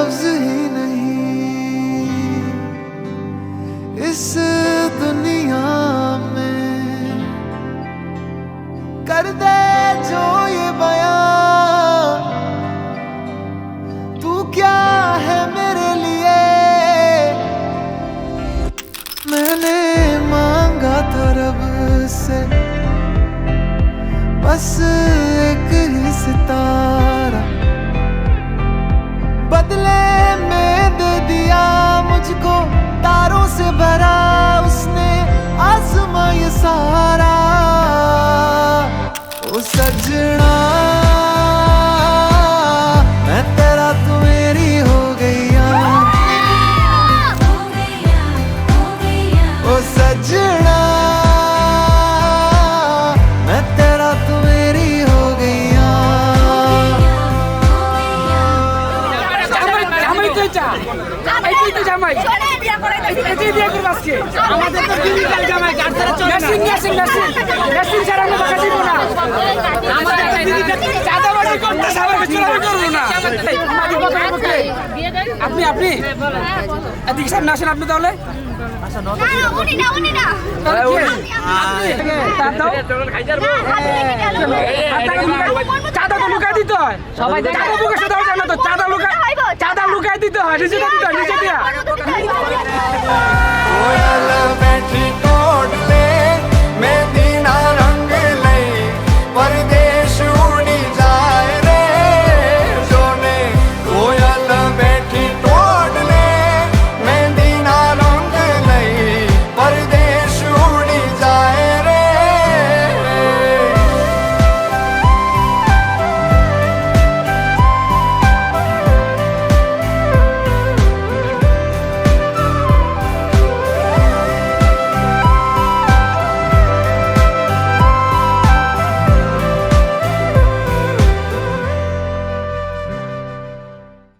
लफ्ज ही नहीं इस दुनिया में कर दे जो ये बयां, तू क्या है मेरे लिए। मैंने मांगा था रब से बस एक ही सितारा, बदले में दे दिया मुझको तारों से भरा उसने आसमां ये सारा। ओ सजना मैं तेरा तू मेरी हो गईया, ओ सजना मैं तेरा तू मेरी हो गईया। জামাই বিয়ে করবো আজকে আমাদের তো ডিজিটাল জামাই কার ছাড়া চলে না, মেশিন ছাড়া আমরা টাকা দিব না। আমাদের ডিজিটাল চাঁদাবাজি করতে সবাইকে চুরি করব না। আপনি আপনি এদিকে সামনে আসেন। আপনি তাহলে চাঁদা তো লুকাই দিতে হয়, সবাই চাঁদা বুকে সাথে হয় না তো, চাঁদা লুকাই দিতে হয়, নিচে দিতে হয়, নিচে দিয়া।